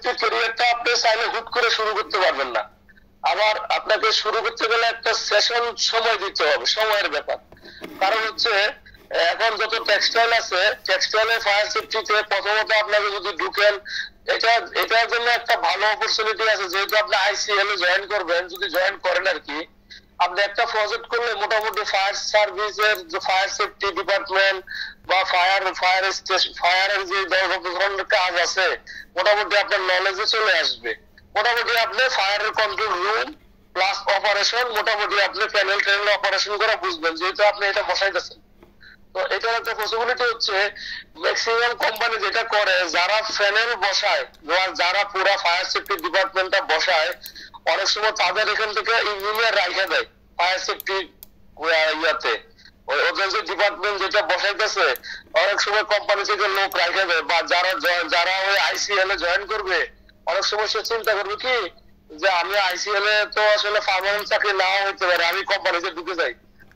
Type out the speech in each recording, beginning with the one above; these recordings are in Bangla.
সেফটি ক্যারিয়ারটা আপনি চাইলে হুট করে শুরু করতে পারবেন না। আবার আপনাকে শুরু করতে গেলে একটা সেশন সময় দিতে হবে, সময়ের ব্যাপার। কারণ হচ্ছে এখন যত টেক্সটাইল আছে, টেক্সটাইলে ফায়ার সেফটিতে প্রথমত আপনাকে যদি ঢুকেন, এটার জন্য একটা ভালো অপরচুনিটি আছে। যেহেতু আপনি আইসিএল এ জয়েন করবেন, যদি জয়েন করেন আর কি, আপনি একটা প্রজেক্ট করলে মোটামুটি ফায়ার সার্ভিসের যে ফায়ার সেফটি ডিপার্টমেন্ট বা ফায়ারের যে ধরনের কাজ আছে মোটামুটি আপনার নলেজে চলে আসবে। মোটামুটি আপনি ফায়ারের কন্ট্রোল রুম প্লাস অপারেশন, মোটামুটি আপনি প্যানেল ট্যানেল অপারেশন করা বুঝবেন, যেহেতু আপনি এটা বসাইতেছেন। তো এটার একটা পসিবিলিটি হচ্ছে ম্যাক্সিমাম কোম্পানি যেটা করে, যারা প্যানেল বসায় বা যারা পুরো ফায়ার সেফটি ডিপার্টমেন্টটা বসায়, অনেক সময় তাদের এখান থেকে ইঞ্জিনিয়ার রাখা দেয় ফায়ার সেফটি ইয়াতে। ওদের যে ডিপার্টমেন্ট যেটা বসাইতেছে অনেক সময় কোম্পানি থেকে লোক রাখা দেয়, বা যারা ওই আইসিএল এ জয়েন করবে অনেক সময় সে চিন্তা করবে কি যে আমি আইসিএল এ তো আসলে পার্মানেন্ট চাকরি নাও হতে পারে, আমি কোম্পানিতে ঢুকে যাই।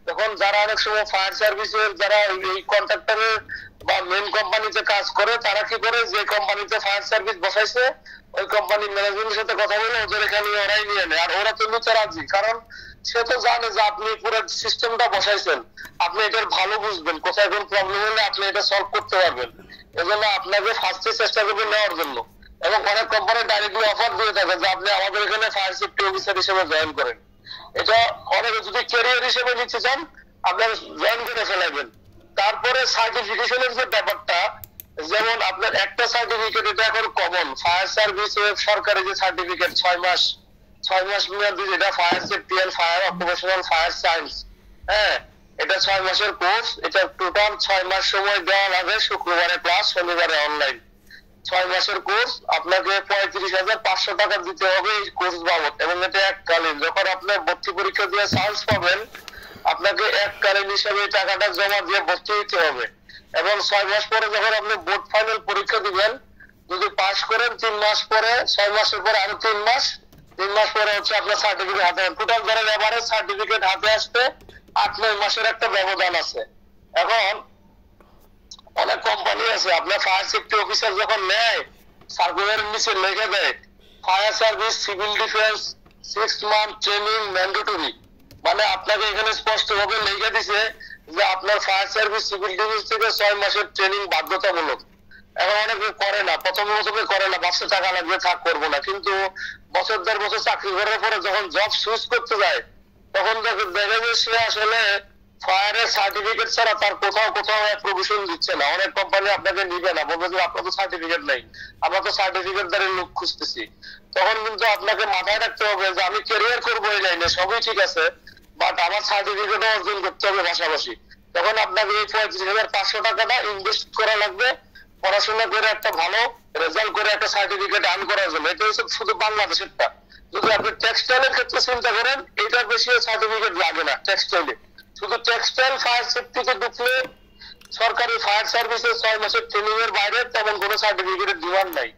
তখন যারা অনেক সময় ফায়ার সার্ভিসের যারা এই কন্ট্রাক্টরের বা মেন কোম্পানিতে কাজ করে, তারা কি করে, যে কোম্পানিতে ফায়ার সার্ভিস বসাইছে ওই কোম্পানির ম্যানেজমেন্টের সাথে কথা বলে ওদের এখানে ওরাই নিয়ে নেয়। আর ওরা তো নিতে রাজি, কারণ সে তো জানে যে আপনি পুরো সিস্টেমটা বসাইছেন, আপনি এটার ভালো বুঝবেন, কোথায় কোন প্রবলেম হলে আপনি এটা সলভ করতে পারবেন। এজন্য আপনাকে ফার্স্টে চেষ্টা করবেন নেওয়ার জন্য। এবং অনেক কোম্পানি ডাইরেক্টলি অফার দিয়ে থাকে যে আপনি আমাদের এখানে ফায়ার সেফটি অফিসার হিসেবে জয়েন করেন। এটা অনেকে যদি ক্যারিয়ার হিসেবে নিতে চান আপনার জয়েন করে ফেলাবেন। তারপরে সার্টিফিকেশনের যে ব্যাপারটা, যেমন আপনার একটা সার্টিফিকেট, এটা এখন কমন ফায়ার সার্ভিস সরকারি যে সার্টিফিকেট 6 মাস মেয়াদি, যেটা fire safety and fire occupational fire science, হ্যাঁ এটা 6 মাসের কোর্স। এটা টোটাল 6 মাস সময় দেওয়া লাগে, শুক্রবারে ক্লাস, শনিবারে অনলাইন। 6 মাসের কোর্স, আপনাকে 35,500 টাকা দিতে হবে এই কোর্স বাবদ। এবং এটা এককালীন, যখন আপনি ভর্তি পরীক্ষা দিয়ে চান্স পাবেন আপনাকে এককালীন হিসাবে টাকাটা জমা দিয়ে ভর্তি হতে হবে। এবং 6 মাস পরে যখন আপনি বোর্ড ফাইনাল পরীক্ষা দিবেন, যদি পাস করেন 3 মাস পরে, 6 মাসের পরে আরো 3 মাস পরে হচ্ছে আপনার সার্টিফিকেট হাতে। টোটাল ধরেন এভারেজ সার্টিফিকেট হাতে আসতে 8-9 মাসের একটা ব্যবধান আছে। এখন অনেক কোম্পানি আছে আপনার ফায়ার সেফটি অফিসার যখন নেয়, সার্কুলারের নিচে লিখে দেয় fire service civil defence 6 month training mandatory. মানে আপনাকে এখানে স্পষ্ট ভাবে লিখে দিছে যে আপনার ফায়ার সার্ভিস সিভিল ডিফেন্স থেকে 6 মাসের ট্রেনিং বাধ্যতামূলক। এখন অনেকে করে না, প্রথমে করে না, ভাবছে টাকা লাগবে থাক করবো না। কিন্তু বছর 1.5 বছর চাকরি করার পরে যখন জব সুইচ করতে যায়, তখন দেখে যে সে আসলে ফায়ারের সার্টিফিকেট ছাড়া তার কোথাও প্রভিশন দিচ্ছে না। অনেক কোম্পানি আপনাকে নিবে না, বলবে যে আপনার তো সার্টিফিকেট নেই, আমরা তো সার্টিফিকেট দ্বারা লোক খুঁজতেছি। তখন কিন্তু আপনাকে মাথায় রাখতে হবে যে আমি ক্যারিয়ার করবো এই লাইনে, সবই ঠিক আছে, বাট আমার সার্টিফিকেটও অর্জন করতে হবে পাশাপাশি। তখন আপনাকে এই 35,500 টাকাটা ইনভেস্ট করা লাগবে পড়াশোনা করে একটা ভালো রেজাল্ট করে একটা সার্টিফিকেট আর্ন করার জন্য। এটা হচ্ছে শুধু বাংলাদেশেরটা। যদি আপনি টেক্সটাইলের ক্ষেত্রে চিন্তা করেন, এটা বেশি সার্টিফিকেট লাগে না টেক্সটাইলে। শুধু টেক্সটাইল ফায়ার সেফটিতে ঢুকলে সরকারি ফায়ার সার্ভিসের 6 মাসের ট্রেনিং এর বাইরে তেমন কোনো সার্টিফিকেটের ডিমান্ড নাই।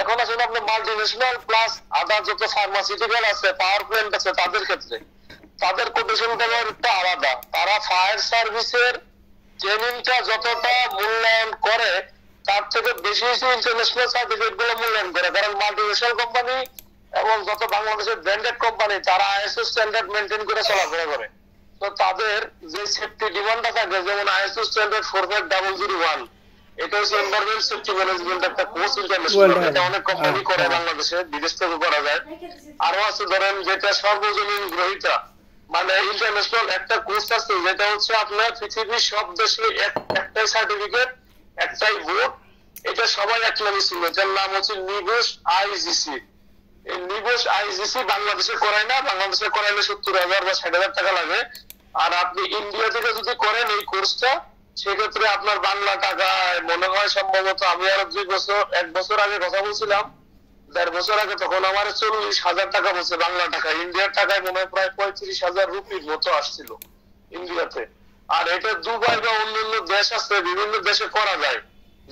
এখন আসলে আপনি মাল্টি ন্যাশনাল প্লাস আদার যত ফার্মাসিউটিক্যাল আছে, পাওয়ার প্ল্যান্ট আছে, তাদের ক্ষেত্রে তাদের কোটেশনটা একটা আলাদা। তারা ফায়ার সার্ভিসের ট্রেনিংটা যতটা মূল্যায়ন করে তার থেকে বেশি ইন্টারন্যাশনাল সার্টিফিকেট গুলো মূল্যায়ন করে। কারণ মাল্টি ন্যাশনাল কোম্পানি এবং যত বাংলাদেশের ব্র্যান্ডেড কোম্পানি তারা আইএসও স্ট্যান্ডার্ড মেনটেন করে চলাফেরা করে। তো তাদের যে সেফটি ডিমান্ডটা থাকে, যেমন আইএসও স্ট্যান্ডার্ড 45001, এটা হচ্ছে এনভায়রনমেন্ট সেফটি ম্যানেজমেন্ট একটা কোর্স ইন্টারন্যাশনাল। এটা অনেক কোম্পানি করে বাংলাদেশে, বিদেশ থেকে করা যায়। আরো আছে ধরেন যেটা সর্বজনীন গ্রহীতা, মানে ইন্টারন্যাশনাল একটা কোর্স আছে যেটা হচ্ছে আপনার পৃথিবীর সব দেশে একটাই সার্টিফিকেট, একটাই বোর্ড, এটা সবাই এক নামে ছিল, যার নাম হচ্ছে নিবোস আইজিসি। এই নিবোস আইজিসি বাংলাদেশে করায় না, বাংলাদেশে করাইলে 70,000 বা 60,000 টাকা লাগে। আর আপনি ইন্ডিয়া থেকে যদি করেন এই কোর্সটা, সেক্ষেত্রে আপনার বাংলা টাকায় মনে হয় সম্ভবত, আমি আরো 1 বছর আগে কথা বলছিলাম, 1.5 বছর আগে, তখন আমার 40,000 টাকা বলছে বাংলা টাকা। ইন্ডিয়ার টাকায় মনে হয় প্রায় 35,000 রুপির মতো আসছিল ইন্ডিয়াতে। আর এটা দুবাই বা অন্যান্য দেশ আছে, বিভিন্ন দেশে করা যায়,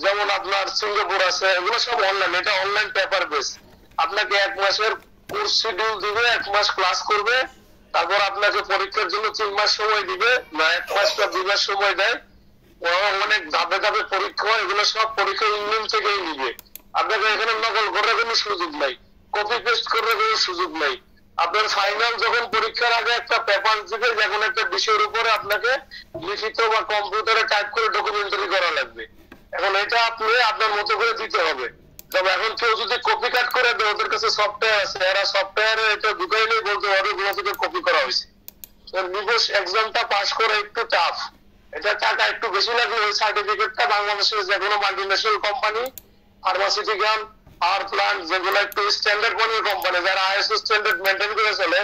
যেমন আপনার সিঙ্গাপুর আছে, এগুলো সব অনলাইন। এটা অনলাইন পেপার বেস। আপনাকে 1 মাসের কোর্স শিডিউল দিবে, 1 মাস ক্লাস করবে, তারপর আপনাকে পরীক্ষার জন্য 3 মাস সময় দিবে, না 1 মাস বা 2 মাস সময় দেয়। অনেক ধাপে ধাপে পরীক্ষা হয়, এগুলো সব পরীক্ষা ইংল্যান্ড থেকেই নিবে। আপনাকে এখানে নকল করার কোনো সুযোগ নাই, কপি পেস্ট করার কোনো সুযোগ নাই। আপনার ফাইনাল যখন পরীক্ষার আগে একটা পেপার দিবে, যখন একটা বিষয়ের উপরে আপনাকে লিখিত বা কম্পিউটারে টাইপ করে ডকুমেন্টারি করা লাগবে, এখন এটা আপনি আপনার মতো করে দিতে হবে। তবে এখন কেউ যদি কপি কাট করে দেয়, ওদের কাছে সফটওয়্যার আছে, এরা সফটওয়্যারে এটা ঢুকাইলেই বলতে পারবে ওগুলো থেকে কপি করা হয়েছে। নিবস এক্সামটা পাস করা একটু টাফ, এটা টাকা একটু বেশি লাগবে। ওই সার্টিফিকেটটা বাংলাদেশের যে কোনো multinational company, pharmaceutical, power plant, যেগুলো একটু স্ট্যান্ডার্ড মানের কোম্পানি, যারা আইএসও স্ট্যান্ডার্ড মেনটেন করে চলে,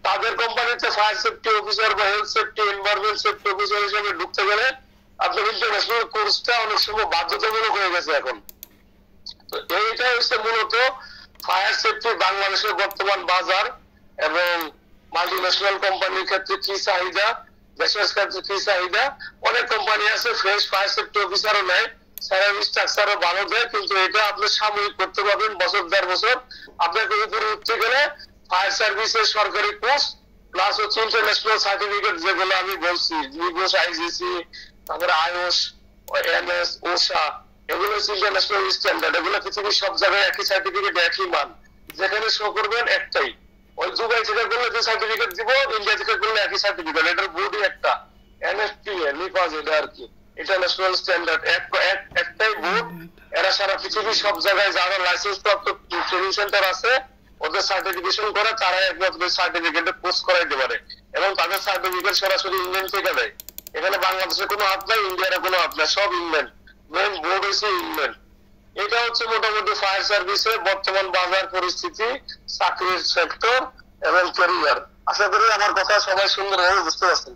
তাদের কোম্পানিতে ফায়ার সেফটি অফিসার বা health safety, environment safety officer হিসেবে ঢুকতে গেলে আপনার ইন্টারন্যাশনাল কোর্সটা অনেক সময় বাধ্যতামূলক হয়ে গেছে এখন। তো এইটা হচ্ছে মূলত ফায়ার সেফটি বাংলাদেশের বর্তমান বাজার এবং মাল্টিন্যাশনাল কোম্পানির ক্ষেত্রে কি চাহিদা, দেশের ক্ষেত্রে কি চাহিদা। অনেক কোম্পানি আছে ফ্রেশ ফায়ার সেফটি অফিসারও নেয়, স্যালারি স্ট্রাকচারও ভালো দেয়, কিন্তু এটা আপনি সাময়িক করতে পারবেন বছর 1.5 বছর। আপনাকে উপরে উঠতে গেলে ফায়ার সার্ভিসের সরকারি কোর্স প্লাস হচ্ছে ইন্টারন্যাশনাল সার্টিফিকেট, যেগুলো আমি বলছি, নিবস, আইজিসি, তারপরে আইওস, এমএস, ওসা, এগুলো হচ্ছে ইন্টারন্যাশনাল স্ট্যান্ডার্ড। এগুলো পৃথিবীর সব জায়গায় একই সার্টিফিকেট, একই মান, যেখানে শো করবেন একটাই। ওই দুবাই থেকে করলে যে সার্টিফিকেট দিব, ইন্ডিয়া থেকে করলে একই সার্টিফিকেট। এটার বোর্ডই একটা, এনএফপিএ নিপাজ, এটা আর কি ইন্টারন্যাশনাল স্ট্যান্ডার্ড, একটাই বোর্ড। এরা সারা পৃথিবীর সব জায়গায় যারা লাইসেন্স প্রাপ্ত ট্রেনিং সেন্টার আছে, ওদের সার্টিফিকেশন করে, তারা একমাত্র সার্টিফিকেটে পোস্ট করাইতে পারে, এবং তাদের সার্টিফিকেট সরাসরি ইংল্যান্ড থেকে দেয়। এখানে বাংলাদেশের কোনো হাত নাই, ইন্ডিয়ার কোনো হাত নাই, সব ইংল্যান্ড, মেন বোর্ড হচ্ছে ইংল্যান্ড। এটা হচ্ছে মোটামুটি ফায়ার সার্ভিসের বর্তমান বাজার পরিস্থিতি, চাকরির সেক্টর এবং ক্যারিয়ার। আশা করি আমার কথা সবাই সুন্দরভাবে বুঝতে পারছেন।